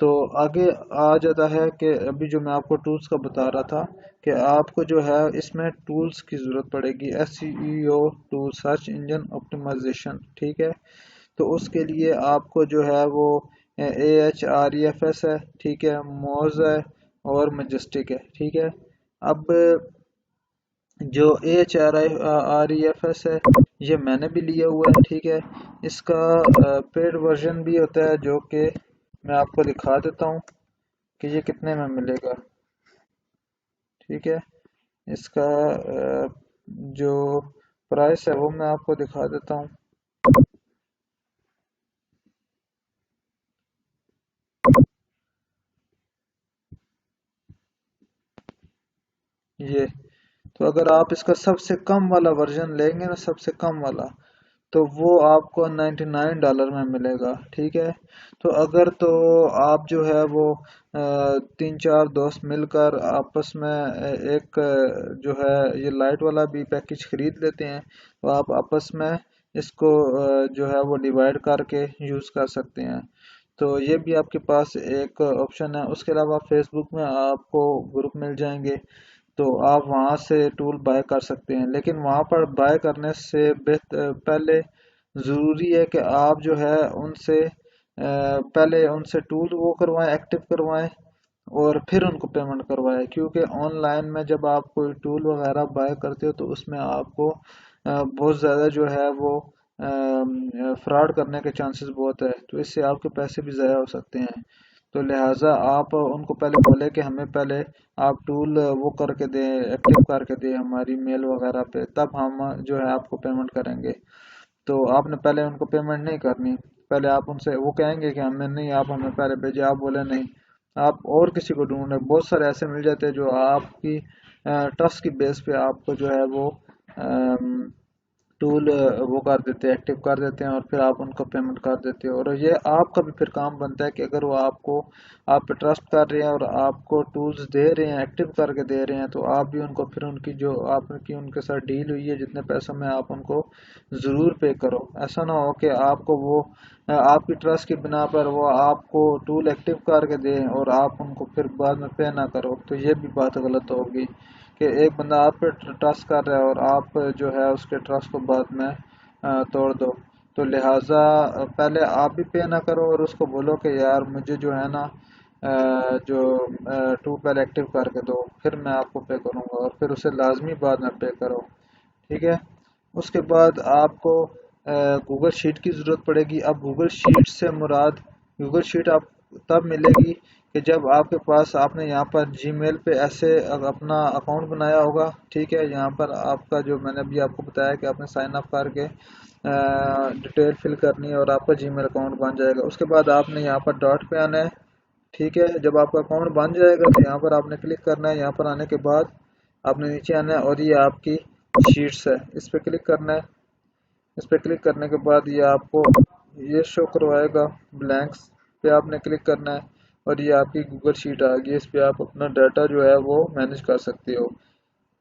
تو آگے آ جاتا ہے کہ ابھی جو میں آپ کو ٹولز کا بتا رہا تھا کہ آپ کو جو ہے اس میں ٹولز کی ضرورت پڑے گی، SEO tool, search engine optimisation, ٹھیک ہے۔ تو اس کے لیے آپ کو جو ہے وہ AHREFS ہے، ٹھیک ہے، موز ہے اور مجسٹک ہے، ٹھیک ہے۔ اب جو AHREFS ہے یہ میں نے بھی لیا ہوا ہے، ٹھیک ہے۔ اس کا پیڈ ورژن بھی ہوتا ہے جو کہ میں آپ کو دکھا دیتا ہوں کہ یہ کتنے میں ملے گا، ٹھیک ہے۔ اس کا جو پرائس ہے وہ میں آپ کو دکھا دیتا ہوں۔ یہ تو اگر آپ اس کا سب سے کم والا ورژن لیں گے نا، سب سے کم والا، تو وہ آپ کو $99 میں ملے گا، ٹھیک ہے۔ تو اگر تو آپ جو ہے وہ تین چار دوست مل کر آپس میں ایک جو ہے یہ لائٹ والا بھی پیکج خرید لیتے ہیں، تو آپ آپس میں اس کو جو ہے وہ ڈیوائڈ کر کے یوز کر سکتے ہیں۔ تو یہ بھی آپ کے پاس ایک آپشن ہے۔ اس کے علاوہ فیس بک میں آپ کو گروپ مل جائیں گے، تو آپ وہاں سے ٹول بائی کر سکتے ہیں، لیکن وہاں پر بائی کرنے سے پہلے ضروری ہے کہ آپ جو ہے ان سے پہلے ان سے ٹول وہ کروائیں، ایکٹیو کروائیں، اور پھر ان کو پیمنٹ کروائیں، کیونکہ آن لائن میں جب آپ کوئی ٹول وغیرہ بائی کرتے ہو تو اس میں آپ کو بہت زیادہ جو ہے وہ فراڈ کرنے کے چانسز بہت ہے، تو اس سے آپ کے پیسے بھی ضائع ہو سکتے ہیں۔ تو لہٰذا آپ ان کو پہلے بولے کہ ہمیں پہلے آپ ٹول وہ کر کے دیں، ایکٹیو کر کے دیں ہماری میل وغیرہ پہ، تب ہم جو ہے آپ کو پیمنٹ کریں گے۔ تو آپ نے پہلے ان کو پیمنٹ نہیں کرنی، پہلے آپ ان سے وہ کہیں گے کہ ہمیں نہیں، آپ ہمیں پہلے بھیجے، آپ بولے نہیں، آپ اور کسی کو ڈھونڈیں۔ بہت سارے ایسے مل جاتے ہیں جو آپ کی ٹرسٹ کی بیس پہ آپ کو جو ہے وہ ٹول وہ کر دیتے ہیں، ایکٹیو کر دیتے ہیں، اور پھر آپ ان کو پیمنٹ کر دیتے ہو، اور یہ آپ کا بھی پھر کام بنتا ہے کہ اگر وہ آپ پہ ٹرسٹ کر رہے ہیں اور آپ کو ٹولز دے رہے ہیں، ایکٹیو کر کے دے رہے ہیں، تو آپ بھی ان کو پھر ان کی جو آپ کی ان کے ساتھ ڈیل ہوئی ہے جتنے پیسوں میں، آپ ان کو ضرور پے کرو۔ ایسا نہ ہو کہ آپ کو وہ آپ کی ٹرسٹ کی بنا پر وہ آپ کو ٹول ایکٹیو کر کے دیں اور آپ ان کو پھر بعد میں پے نہ کرو، تو یہ بھی بات غلط ہوگی کہ ایک بندہ آپ پہ ٹرسٹ کر رہا ہے اور آپ جو ہے اس کے ٹرسٹ کو بعد میں توڑ دو۔ تو لہٰذا پہلے آپ بھی پے نہ کرو اور اس کو بولو کہ یار مجھے جو ہے نا جو ٹو پہلے ایکٹیو کر کے دو، پھر میں آپ کو پے کروں گا، اور پھر اسے لازمی بعد میں پے کرو، ٹھیک ہے۔ اس کے بعد آپ کو گوگل شیٹ کی ضرورت پڑے گی۔ اب گوگل شیٹ سے مراد گوگل شیٹ آپ تب ملے گی کہ جب آپ کے پاس آپ نے یہاں پر جی میل پہ ایسے اپنا اکاؤنٹ بنایا ہوگا، ٹھیک ہے۔ یہاں پر آپ کا جو میں نے ابھی آپ کو بتایا کہ آپ نے سائن اپ کر کے ڈیٹیل فل کرنی ہے اور آپ کا جی میل اکاؤنٹ بن جائے گا۔ اس کے بعد آپ نے یہاں پر ڈاٹ پہ آنا ہے، ٹھیک ہے۔ جب آپ کا اکاؤنٹ بن جائے گا تو یہاں پر آپ نے کلک کرنا ہے، یہاں پر آنے کے بعد آپ نے نیچے آنا ہے اور یہ آپ کی شیٹس ہے، اس پہ کلک کرنا ہے۔ اس پہ کلک کرنے کے بعد یہ آپ کو یہ شو کروائے گا، بلینکس پہ آپ نے کلک کرنا ہے اور یہ آپ کی گوگل شیٹ آ گئی، اس پہ آپ اپنا ڈیٹا جو ہے وہ مینیج کر سکتے ہو۔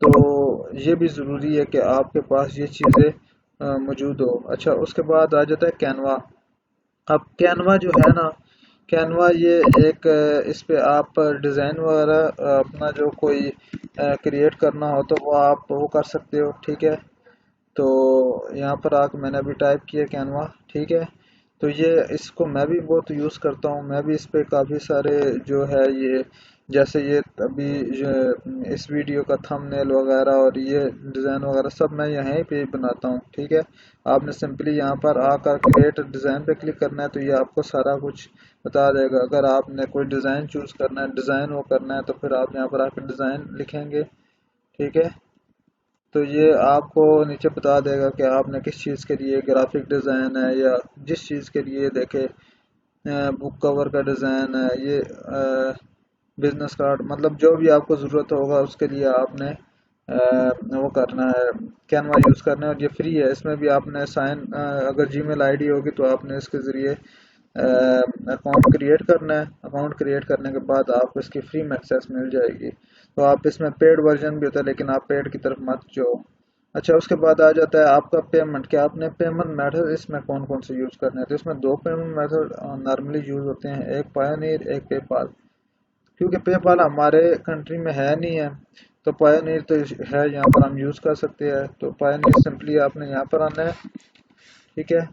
تو یہ بھی ضروری ہے کہ آپ کے پاس یہ چیزیں موجود ہو۔ اچھا، اس کے بعد آ جاتا ہے کینوا۔ اب کینوا جو ہے نا، کینوا یہ ایک اس پہ آپ ڈیزائن وغیرہ اپنا جو کوئی کریٹ کرنا ہو تو وہ آپ وہ کر سکتے ہو، ٹھیک ہے۔ تو یہاں پر آ کے میں نے ابھی ٹائپ کیا کینوا، ٹھیک ہے۔ تو یہ اس کو میں بھی بہت یوز کرتا ہوں، میں بھی اس پہ کافی سارے جو ہے یہ جیسے یہ ابھی اس ویڈیو کا تھم نیل وغیرہ اور یہ ڈیزائن وغیرہ سب میں یہیں پہ بناتا ہوں، ٹھیک ہے۔ آپ نے سمپلی یہاں پر آ کر کریٹ ڈیزائن پہ کلک کرنا ہے تو یہ آپ کو سارا کچھ بتا دے گا۔ اگر آپ نے کوئی ڈیزائن چوز کرنا ہے، ڈیزائن وہ کرنا ہے، تو پھر آپ یہاں پر آ کے ڈیزائن لکھیں گے، ٹھیک ہے۔ تو یہ آپ کو نیچے بتا دے گا کہ آپ نے کس چیز کے لیے گرافک ڈیزائن ہے یا جس چیز کے لیے دیکھے بک کور کا ڈیزائن ہے، یہ بزنس کارڈ، مطلب جو بھی آپ کو ضرورت ہوگا اس کے لیے آپ نے وہ کرنا ہے، کینوا یوز کرنا ہے، اور یہ فری ہے۔ اس میں بھی آپ نے سائن اگر جی میل آئی ڈی ہوگی تو آپ نے اس کے ذریعے اکاؤنٹ کریٹ کرنا ہے۔ اکاؤنٹ کریٹ کرنے کے بعد آپ کو اس کی فری میں ایکسیس مل جائے گی۔ تو آپ اس میں پیڈ ورژن بھی ہوتا ہے لیکن آپ پیڈ کی طرف مت جاؤ، اچھا اس کے بعد آ جاتا ہے آپ کا پیمنٹ، کہ آپ نے پیمنٹ میتھڈ اس میں کون کون سے یوز کرنے ہیں. تو اس میں دو پیمنٹ میتھڈ نارملی یوز ہوتے ہیں، ایک پایونیر ایک پے پال. کیونکہ پے پال ہمارے کنٹری میں ہے نہیں ہے تو پایونیر تو ہے، یہاں پر ہم یوز کر سکتے ہیں. تو پایونیر سمپلی آپ نے یہاں پر آنا ہے، ٹھیک ہے.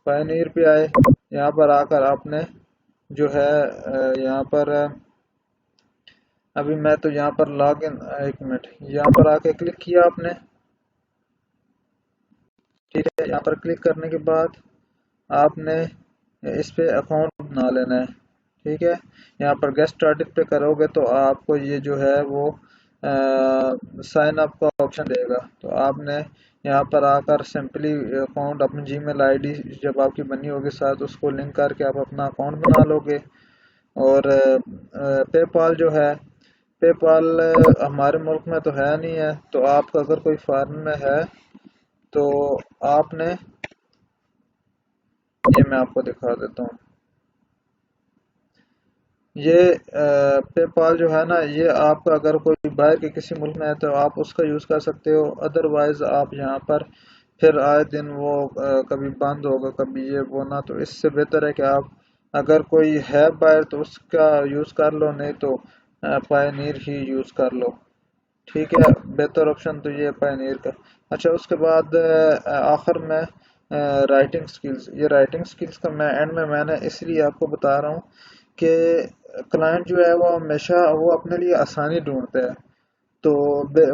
پایونیر پہ آئے، یہاں پر آ کر آپ نے جو ہے یہاں پر ابھی میں تو یہاں پر لاگ ان، ایک منٹ، یہاں پر آ کے کلک کیا آپ نے، ٹھیک ہے. یہاں پر کلک کرنے کے بعد آپ نے اس پہ اکاؤنٹ بنا لینا ہے، ٹھیک ہے. یہاں پر گیٹ اسٹارٹڈ پہ کرو گے تو آپ کو یہ جو ہے وہ سائن اپ کا آپشن دے گا. تو آپ نے یہاں پر آ کر سمپلی اکاؤنٹ اپنی جی میل آئی ڈی جب آپ کی بنی ہوگی ساتھ اس کو لنک کر کے آپ اپنا اکاؤنٹ بنا لو گے. اور پے پال جو ہے، پے پال ہمارے ملک میں تو ہے نہیں ہے، تو آپ کا اگر کوئی فارن میں ہے تو آپ نے، یہ میں آپ کو دکھا دیتا ہوں، یہ پے پال جو ہے نا، یہ آپ کا اگر کوئی باہر کے کسی ملک میں ہے تو آپ اس کا یوز کر سکتے ہو. ادر وائز آپ یہاں پر پھر آئے دن وہ کبھی بند ہوگا کبھی یہ وہ نا. تو اس سے بہتر ہے کہ آپ اگر کوئی ہے باہر تو اس کا یوز کر لو، نہیں تو پائنیر ہی یوز کر لو، ٹھیک ہے. بہتر آپشن تو یہ ہے پائنیر کا. اچھا اس کے بعد آخر میں رائٹنگ سکلز. یہ رائٹنگ سکلز کا میں اینڈ میں نے اس لیے آپ کو بتا رہا ہوں کہ کلائنٹ جو ہے وہ ہمیشہ وہ اپنے لیے آسانی ڈھونڈتا ہے. تو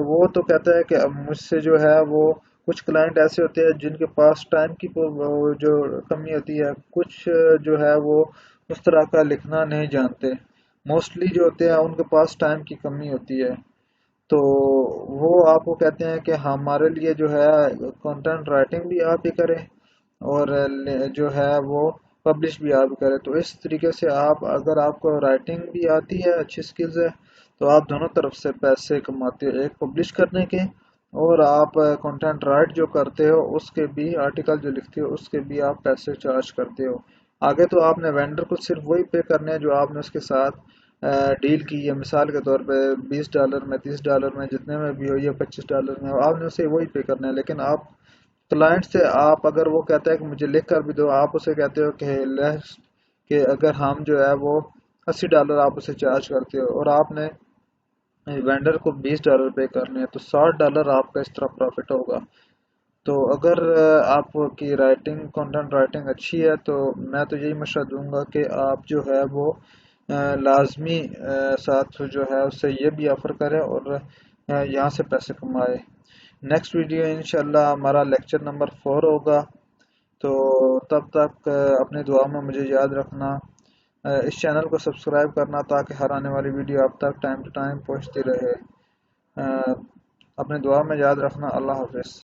وہ تو کہتا ہے کہ اب مجھ سے جو ہے وہ، کچھ کلائنٹ ایسے ہوتے ہیں جن کے پاس ٹائم کی جو کمی ہوتی ہے، کچھ جو ہے وہ اس طرح کا لکھنا نہیں جانتے. موسٹلی جو ہوتے ہیں ان کے پاس ٹائم کی کمی ہوتی ہے. تو وہ آپ کو کہتے ہیں کہ ہمارے لیے جو ہے کنٹینٹ رائٹنگ بھی آپ ہی کریں اور جو ہے وہ پبلش بھی آپ کریں. تو اس طریقے سے آپ، اگر آپ کو رائٹنگ بھی آتی ہے، اچھی سکلز ہے، تو آپ دونوں طرف سے پیسے کماتے ہو، ایک پبلش کرنے کے اور آپ کنٹینٹ رائٹ جو کرتے ہو اس کے بھی، آرٹیکل جو لکھتے ہو اس کے بھی آپ پیسے چارج کرتے ہو. آگے تو آپ نے وینڈر کو صرف وہی پے کرنے ہیں جو آپ نے اس کے ساتھ ڈیل کی ہے. مثال کے طور پہ $20 میں، $30 میں، جتنے میں بھی ہو، یا $25 میں ہو، آپ نے اسے وہی پے کرنا ہے. لیکن آپ کلائنٹ سے، آپ اگر وہ کہتا ہے کہ مجھے لکھ کر بھی دو، آپ اسے کہتے ہو کہ اگر ہم جو ہے وہ $80 آپ اسے چارج کرتے ہو اور آپ نے وینڈر کو $20 پے کرنے ہیں، تو $60 آپ کا اس طرح پروفٹ ہوگا. تو اگر آپ کی رائٹنگ، کنٹینٹ رائٹنگ اچھی ہے تو میں تو یہی مشورہ دوں گا کہ آپ جو ہے وہ لازمی ساتھ جو ہے اس سے یہ بھی آفر کریں اور یہاں سے پیسے کمائے. نیکسٹ ویڈیو انشاءاللہ ہمارا لیکچر نمبر 4 ہوگا. تو تب تک اپنی دعا میں مجھے یاد رکھنا، اس چینل کو سبسکرائب کرنا تاکہ ہر آنے والی ویڈیو آپ تک ٹائم ٹو ٹائم پہنچتی رہے. اپنے دعا میں یاد رکھنا. اللہ حافظ.